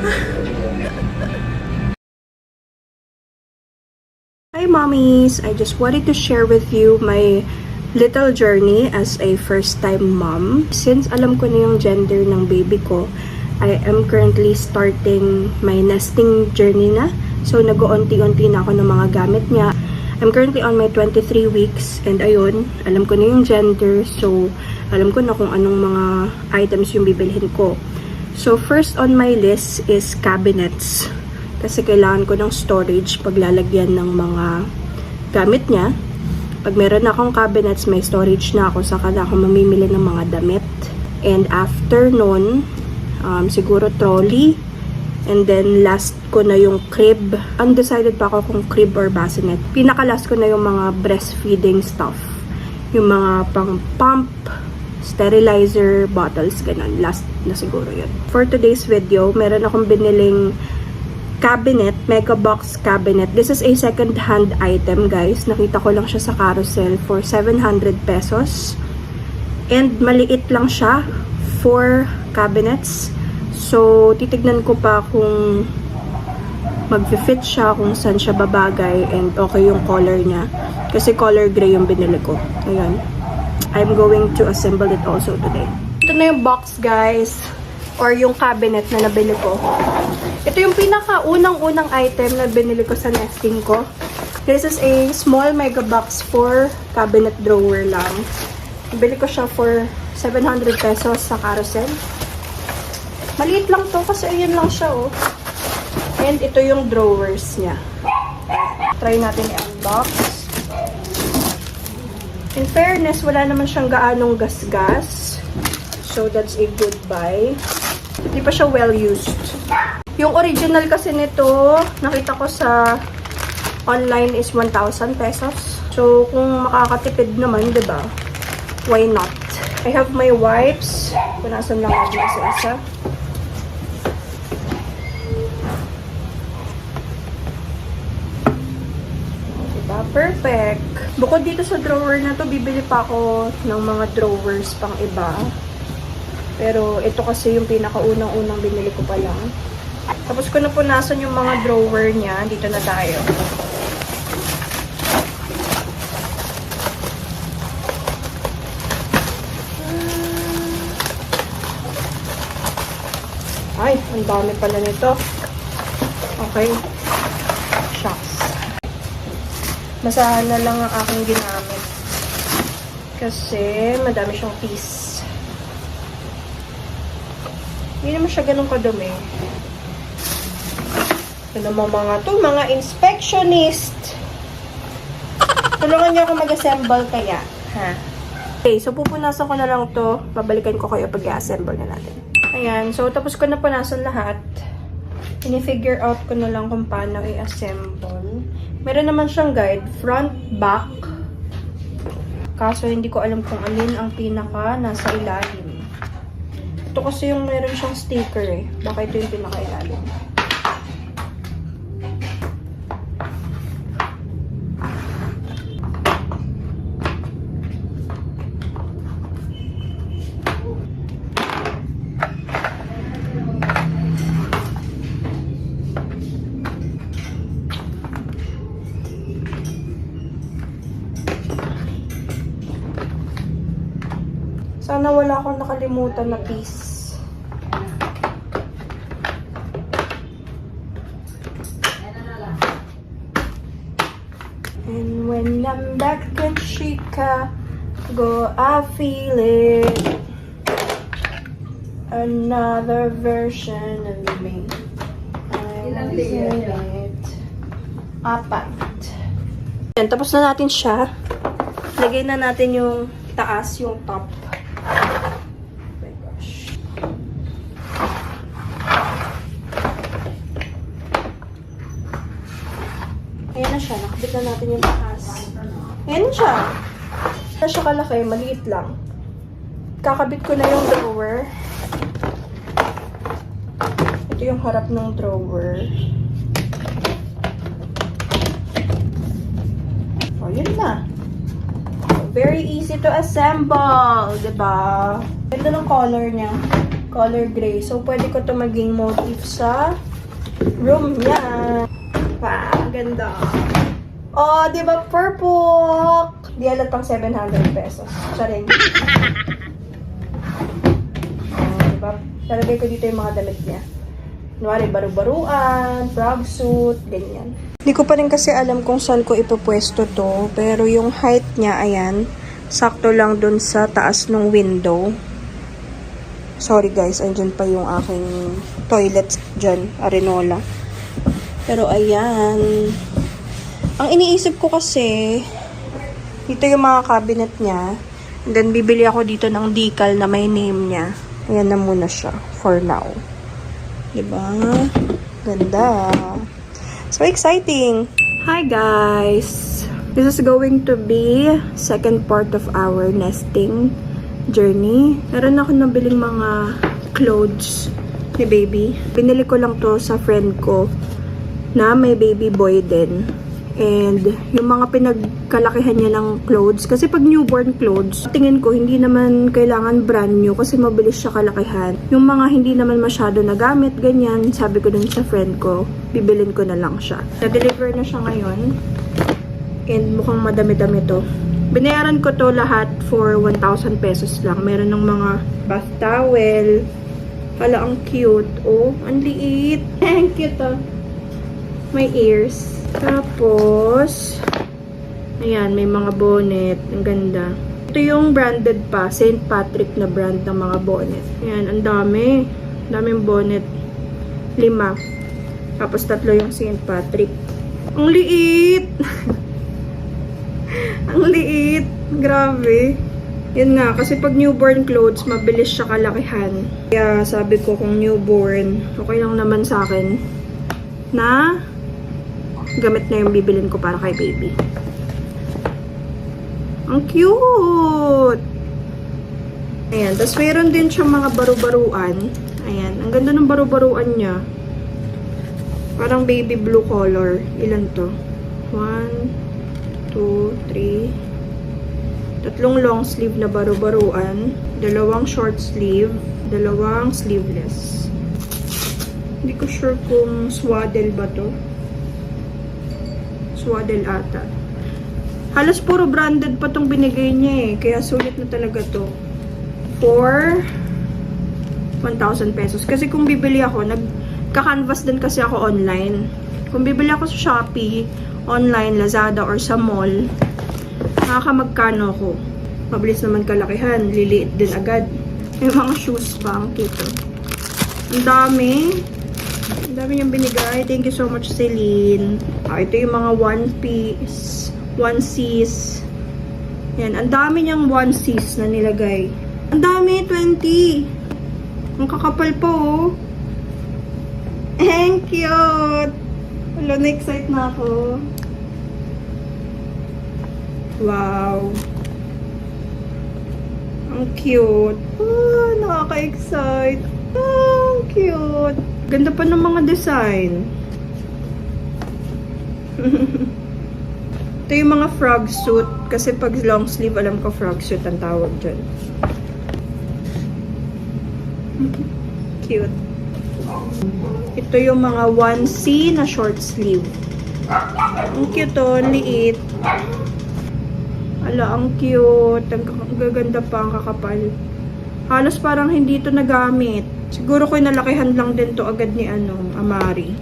Hi mommies! I just wanted to share with you my little journey as a first-time mom. Since alam ko na yung gender ng baby ko, I am currently starting my nesting journey na. So nag-uunti-unti na ako ng mga gamit niya. I'm currently on my 23 weeks and ayun, alam ko na yung gender. So alam ko na kung anong mga items yung bibilhin ko. So first on my list is cabinets. Kasi kailangan ko ng storage paglalagyan ng mga gamit niya. Pag meron na akong cabinets, may storage na ako. Saka na ako mamimili ng mga damit. And after nun, siguro trolley. And then last ko na yung crib. Undecided pa ako kung crib or bassinet. Pinaka-last ko na yung mga breastfeeding stuff. Yung mga pang pump, sterilizer, bottles, ganun. Last na siguro yun. For today's video, meron akong biniling cabinet, mega box cabinet. This is a second-hand item, guys. Nakita ko lang siya sa carousel for 700 pesos. And maliit lang siya, 4 cabinets. So, titignan ko pa kung mag-fit siya, kung saan siya babagay, and okay yung color niya. Kasi color gray yung binili ko. Ayan. I'm going to assemble it also today. Ito na yung box, guys. Or yung cabinet na nabili ko. Ito yung pinaka-unang-unang item na binili ko sa nesting ko. This is a small mega box for cabinet drawer lang. Bili ko siya for 700 pesos sa carousel. Maliit lang to kasi ayun lang siya, oh. And ito yung drawers niya. Try natin i-unbox. In fairness, wala naman siyang gaanong gasgas. So that's a good buy. Hindi pa siya well used. Yung original kasi nito, nakita ko sa online is 1,000 pesos. So, kung makakatipid naman, diba? Why not? I have my wipes. Punasan lang natin isa-isa. Diba? Perfect. Bukod dito sa drawer na to, bibili pa ako ng mga drawers pang iba. Pero ito kasi yung pinakaunang-unang binili ko pa lang. Tapos ko na punasan yung mga drawer niya. Dito na tayo. Ay, ang dami pala nito. Okay. Shucks. Basahan na lang ang aking ginamit. Kasi madami siyang piece. Hindi naman siya ganun kadumi. Ito naman mga inspectionist. Tulungan niyo ako mag-assemble kaya. Ha? Okay, so pupunasan ko na lang to. Babalikan ko kayo pag i-assemble na natin. Ayan, so tapos ko na punasan lahat. Ini-figure out ko na lang kung paano i-assemble. Meron naman siyang guide, front, back. Kaso hindi ko alam kung alin ang pinaka nasa ilalim. Ito kasi yung meron siyang sticker eh. Baka ito yung pinaka-ilalim. Sana wala akong nakalimutan na piece. And when I'm back in Chicago, I feel it. Another version of me. I was in it. Apat. Yan, tapos na natin siya. Lagay na natin yung taas, yung top. Ayan na siya. Nakabit na natin yung taas. Ayan na siya. Ayan siya kalaki. Maliit lang. Kakabit ko na yung drawer. Ito yung harap ng drawer. O, yun na. Very easy to assemble. Diba? Ganda ng color niya. Color gray. So, pwede ko to maging motif sa room niya. Wow, ganda. Oh, di ba purple? Di alatang 700 pesos. Charing. Oh, di ba? Talagay ko dito yung mga damit niya. Kunwari, baru-baruan, frog suit, ganyan. Hindi ko pa rin kasi alam kung saan ko ipopwesto to. Pero yung height niya, ayan, sakto lang dun sa taas ng window. Sorry guys, andyan pa yung aking toilet dyan, Arenola. Pero ayan. Ang iniisip ko kasi, dito yung mga cabinet niya. And then, bibili ako dito ng decal na may name niya. Ayan na muna siya for now. Diba? Ganda. So exciting! Hi guys! This is going to be second part of our nesting journey. Meron ako nabiling mga clothes ni baby. Binili ko lang to sa friend ko na may baby boy din. And yung mga pinagkalakihan niya ng clothes, kasi pag newborn clothes, tingin ko hindi naman kailangan brand new kasi mabilis siya kalakihan. Yung mga hindi naman masyado nagamit, ganyan, sabi ko dun sa friend ko, bibilin ko na lang siya. Na-deliver na siya ngayon. And mukhang madami-dami to. Binayaran ko to lahat for 1,000 pesos lang. Meron ng mga bath towel. Hala, ang cute. Oh, ang liit. Thank you to. May ears. Tapos, ayan, may mga bonnet. Ang ganda. Ito yung branded pa. St. Patrick na brand ng mga bonnet. Ayan, ang dami. Daming bonnet. 5. Tapos 3 yung St. Patrick. Ang liit! Ang liit. Grabe. Yan nga, kasi pag newborn clothes, mabilis siya kalakihan. Kaya sabi ko kung newborn, okay lang naman sa akin na gamit na yung bibilin ko para kay baby. Ang cute! Ayan. Tapos mayroon din siyang mga baru-baruan. Ayan. Ang ganda ng baru-baruan niya. Parang baby blue color. Ilan to? 1, 2, 3. 3 long sleeve na baru-baruan. 2 short sleeve. 2 sleeveless. Hindi ko sure kung swaddle ba to. Swaddle ata. Halos puro branded pa tong binigay niya eh. Kaya sulit na talaga to. For 1,000 pesos. Kasi kung bibili ako, nagka-canvas din kasi ako online. Kung bibili ako sa Shopee, online, Lazada, or sa mall, nakakamagkano ako. Mabilis naman kalakihan. Liliit din agad. May mga shoes pa. Ang cute. Ang dami. Ang dami niyang binigay. Thank you so much, Celine. Ito yung mga one-piece, onesies. Yan. Ang dami niyang onesies na nilagay. Ang dami, 20. Ang kakapal po, oh. Ang cute. Wala, na-excite na ako. Wow. Ang cute. Ah, nakaka-excite. Ah, ang cute. Ganda pa ng mga design. Ito yung mga frog suit. Kasi pag long sleeve, alam ko frog suit ang tawag dyan. Cute. Ito yung mga onesie na short sleeve. Ang cute oh, ang liit. Ala, ang cute. Ang gaganda pa, ang kakapal. Halos parang hindi ito nagamit. Siguro ko nalakihan lang din to agad ni Amari.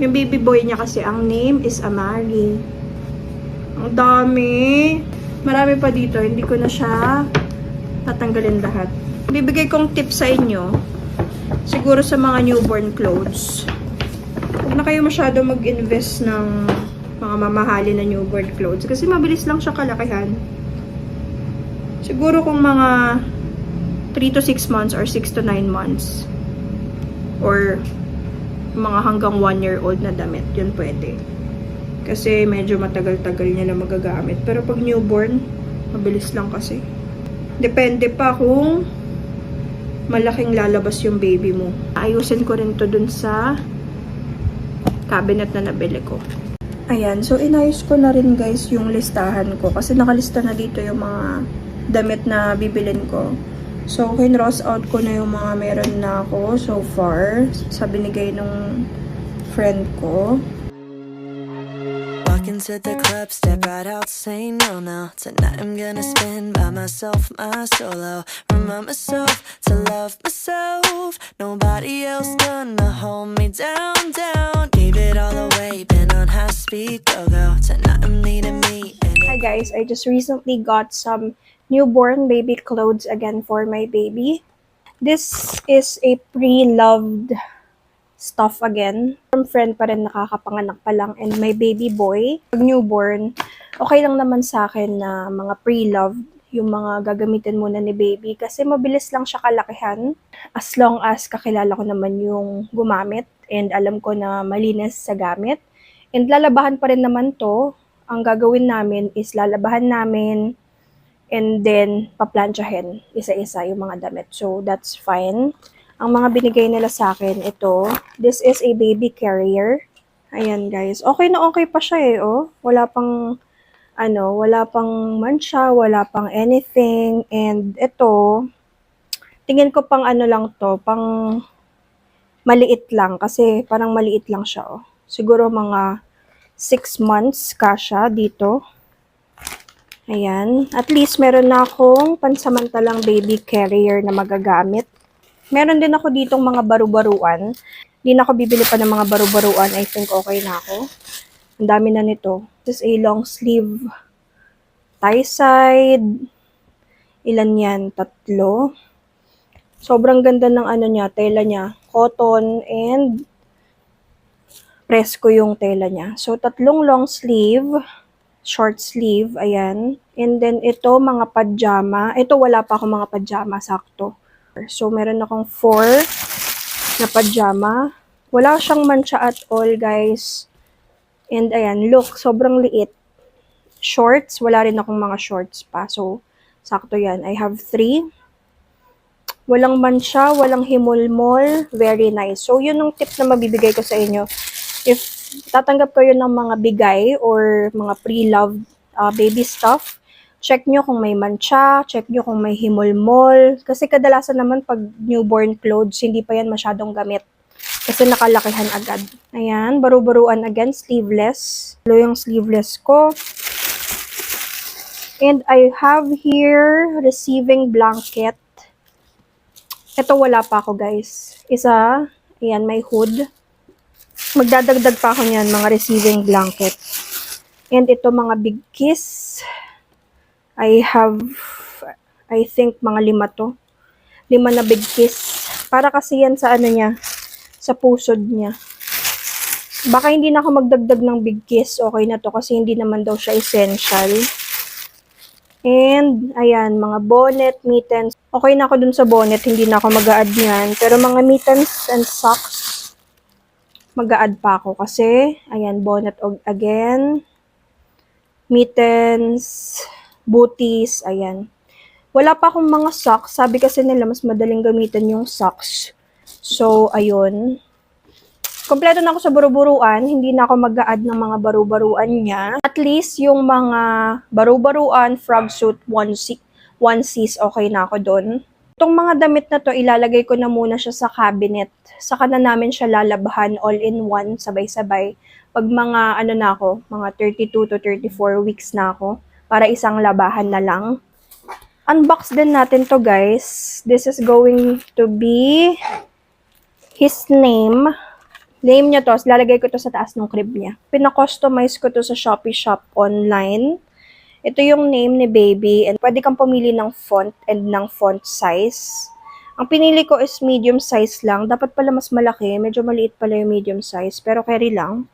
Yung baby boy niya kasi, ang name is Amari. Ang dami. Marami pa dito. Hindi ko na siya tatanggalin lahat. Bibigay kong tip sa inyo. Siguro sa mga newborn clothes. Huwag na kayo masyado mag-invest ng mga mamahalin na newborn clothes. Kasi mabilis lang siya kalakihan. Siguro kung mga 3 to 6 months or 6 to 9 months. Or mga hanggang 1-year-old na damit. Yun pwede. Kasi medyo matagal-tagal niya na magagamit. Pero pag newborn, mabilis lang kasi. Depende pa kung malaking lalabas yung baby mo. Ayusin ko rin to dun sa cabinet na nabili ko. Ayan. So, inayos ko na rin guys yung listahan ko. Kasi nakalista na dito yung mga damit na bibilin ko. So, kinross out ko na yung mga meron na ako so far sa binigay ng friend ko. Walk into the club, step right out, say no, no. Tonight I'm gonna spend by myself, my solo. Remind myself to love myself. Nobody else gonna hold me down, down. Give it all away, been on high speed, go, go. Tonight I'm needing me. Hi guys, I just recently got some newborn baby clothes again for my baby. This is a pre-loved stuff again. From friend pa rin, nakakapanganak pa lang, and my baby boy, pag newborn, okay lang naman sa akin na mga pre-loved yung mga gagamitin muna ni baby kasi mabilis lang siya kalakihan as long as kakilala ko naman yung gumamit and alam ko na malinis sa gamit. And lalabahan pa rin naman to. Ang gagawin namin is lalabahan namin and then paplansyahin isa-isa yung mga damit. So that's fine. Ang mga binigay nila sa akin, ito. This is a baby carrier. Ayan guys. Okay na okay pa siya eh, oh. Wala pang wala pang mancha, wala pang anything. And ito, tingin ko pang lang to, pang maliit lang. Kasi parang maliit lang siya, oh. Siguro mga 6 months kasha dito. Ayan. At least meron na akong pansamantalang baby carrier na magagamit. Meron din ako ditong mga baru-baruan. Hindi na ako bibili pa ng mga baru-baruan. I think okay na ako. Ang dami na nito. This is a long sleeve tie side. Ilan yan? 3. Sobrang ganda ng niya, tela niya. Cotton and presko yung tela niya. So, 3 long sleeve, short sleeve, ayan. And then, ito, mga pajama. Ito, wala pa akong mga pajama, sakto. So, meron akong 4 na pajama. Wala siyang mancha at all, guys. And, ayan, look, sobrang liit. Shorts, wala rin akong mga shorts pa. So, sakto yan. I have 3. Walang mancha, walang himulmol. Very nice. So, yun yung tip na mabibigay ko sa inyo. If tatanggap kayo ng mga bigay or mga pre-loved baby stuff, check nyo kung may mancha, check nyo kung may himulmol. Kasi kadalasan naman pag newborn clothes, hindi pa yan masyadong gamit. Kasi nakalakihan agad. Ayan, baru-baruan again, sleeveless. Ito yung sleeveless ko. And I have here receiving blanket. Ito wala pa ako guys. Isa, ayan, may hood. Magdadagdag pa ako niyan, mga receiving blanket. And ito mga big kiss. I have, I think, mga 5 to. 5 na big kiss. Para kasi yan sa niya, sa pusod niya. Baka hindi na ako magdagdag ng big kiss. Okay na to kasi hindi naman daw siya essential. And, ayan, mga bonnet, mittens. Okay na ako dun sa bonnet, hindi na ako mag-a-add niyan. Pero mga mittens and socks, mag-a-add pa ako kasi, ayan, bonnet again. Mittens, booties, ayan. Wala pa akong mga socks. Sabi kasi nila, mas madaling gamitin yung socks. So, ayun. Kompleto na ako sa baru-baruan. Hindi na ako mag-a-add ng mga baru-baruan niya. At least, yung mga baru-baruan, frog suit, onesies, okay na ako doon. Itong mga damit na to, ilalagay ko na muna siya sa cabinet. Saka na namin siya lalabahan all-in-one, sabay-sabay. Pag mga, na ako, mga 32 to 34 weeks na ako, para isang labahan na lang. Unbox din natin to guys. This is going to be his name. Name niya to, lalagay ko to sa taas ng crib niya. Pina-customize ko to sa Shopee Shop online. Ito yung name ni baby and pwede kang pumili ng font and ng font size. Ang pinili ko is medium size lang. Dapat pala mas malaki. Medyo maliit pala yung medium size. Pero carry lang.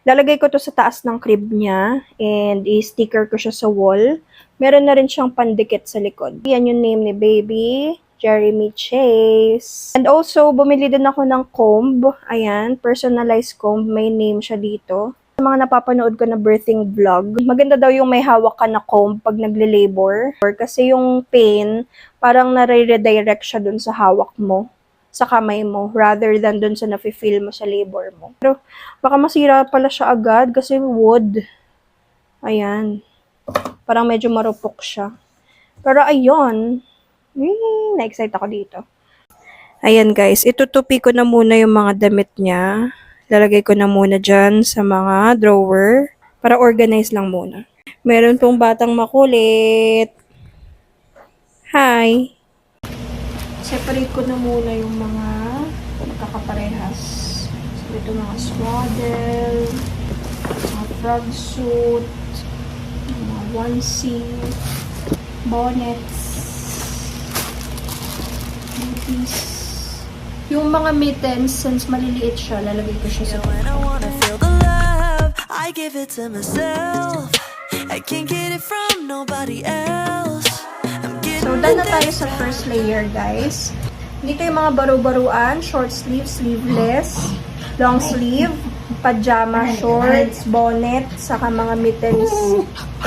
Lalagay ko to sa taas ng crib niya and i-sticker ko siya sa wall. Meron na rin siyang pandikit sa likod. Yan yung name ni baby. Jeremy Chase. And also, bumili din ako ng comb. Ayan, personalized comb. May name siya dito. Sa mga napapanood ko na birthing vlog, maganda daw yung may hawak ka na comb pag nagle-labor. Kasi yung pain, parang nare-redirect siya dun sa hawak mo, sa kamay mo, rather than dun sa nafe-feel mo sa labor mo. Pero baka masira pala siya agad kasi wood. Ayan. Parang medyo marupok siya. Pero ayun, Na-excite ako dito. Ayan guys, itutupi ko na muna yung mga damit niya. Lalagay ko na muna dyan sa mga drawer para organize lang muna. Meron pong batang makulit. Hi! Separate ko na muna yung mga magkakaparehas. So, ito mga swaddle, mga frog suit, mga onesie, bonnets, booties. Yung mga mittens, since maliliit siya, lalagay ko siya sa When I wanna feel the love, I give it to myself. I can't get it from nobody else. I'm getting So, done na tayo sa first layer, guys. Dito yung mga baru-baruan, short sleeve, sleeveless, long sleeve, pajama, shorts, bonnet, saka mga mittens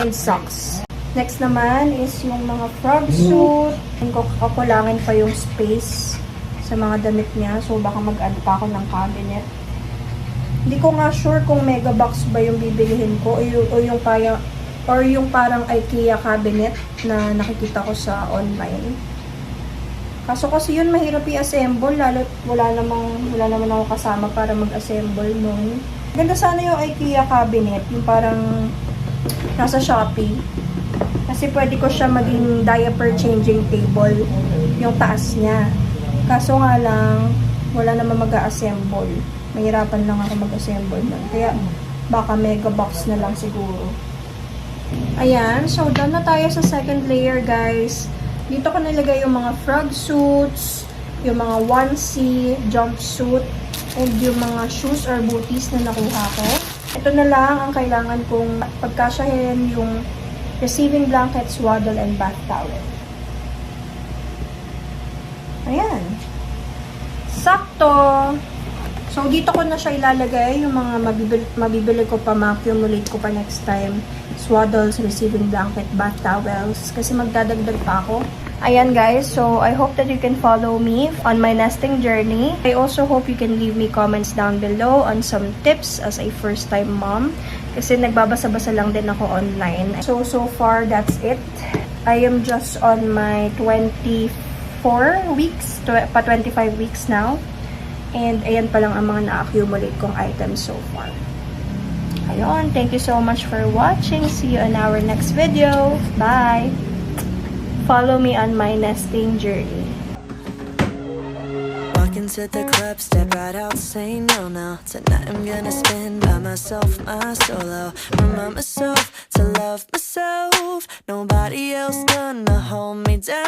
and socks. Next naman is yung mga frog suit. Kukulangin pa yung space sa mga damit niya. So, baka mag-add pa ako ng cabinet. Hindi ko nga sure kung mega box ba yung bibilihin ko o yung parang IKEA cabinet na nakikita ko sa online. Kaso kasi yun mahirap i-assemble, lalo wala naman ako kasama para mag-assemble nun. Ganda sana yung IKEA cabinet, yung parang nasa Shopee. Kasi pwede ko siya maging diaper changing table, yung taas niya. Kaso nga lang, wala naman mag-assemble. Mahirapan lang ako mag-assemble nun. Kaya baka mega box na lang siguro. Ayan, so done na tayo sa second layer, guys. Dito ko nilagay yung mga frog suits, yung mga onesie, jumpsuit, and yung mga shoes or booties na nakuha ko. Ito na lang ang kailangan kong pagkasyahin, yung receiving blanket, swaddle, and bath towel. Ayan. Sakto! So, dito ko na siya ilalagay, yung mga mabibili ko pa, ma-accumulate ko pa next time. Swaddles, receiving blanket, bath towels, kasi magdadagdag pa ako. Ayan guys, so I hope that you can follow me on my nesting journey. I also hope you can leave me comments down below on some tips as a first time mom. Kasi nagbabasa-basa lang din ako online. So far, that's it. I am just on my 24 weeks, pa 25 weeks now. And ayan pa lang ang mga na-accumulate kong items so far. Ayun, thank you so much for watching. See you in our next video. Bye! Follow me on my nesting journey. Walk into the club, step right out, say no, no. Tonight I'm gonna spend by myself, my solo. Remind myself to love myself. Nobody else gonna hold me down.